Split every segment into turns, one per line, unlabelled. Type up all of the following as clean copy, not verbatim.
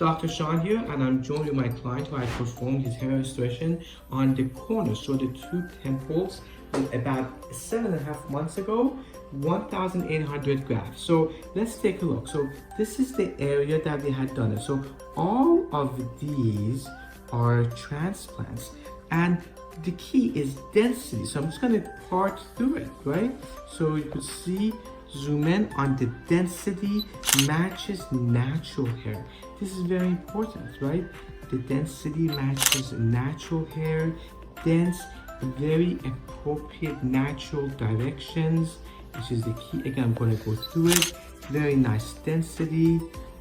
Dr. Sean here, and I'm joined with my client who I performed his hair restoration on the corner, so the two temples, about 7.5 months ago, 1,800 grafts. So let's take a look. So this is the area that we had done it. So all of these are transplants, and the key is density. So I'm just going to part through it, right? So you could see, zoom in on the density matches natural hair. This is very important, right? The density matches natural hair, dense, very appropriate natural directions, which is the key. Again, I'm going to go through it. Very nice density,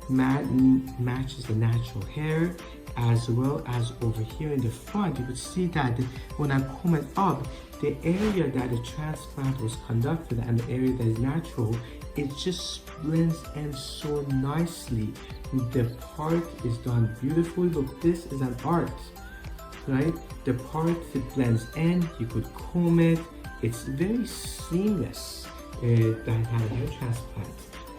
matches the natural hair, as well as over here in the front. You could see that when I comb it up, the area that the transplant was conducted and the area that is natural, it just blends in so nicely. The part is done beautifully. Look, this is an art, right? The part that blends in, you could comb it. It's very seamless. That I had a hair transplant.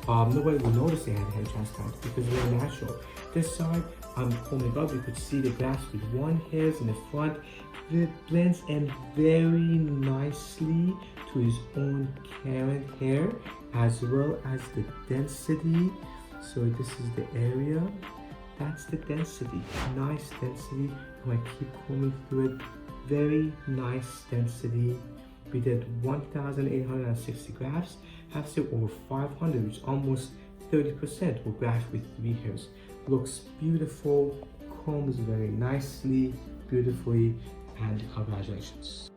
Nobody will notice they had a hair transplant because they're natural. This side, I'm combing up. You could see the grafts with one hairs in the front. It blends in very nicely to his own current hair, as well as the density. So this is the area. That's the density. Nice density. I'm gonna keep combing through it. Very nice density. We did 1,860 grafts. Have still over 500, which is almost 30% were grafted with 3 hairs. Looks beautiful, combs very nicely, beautifully, and congratulations.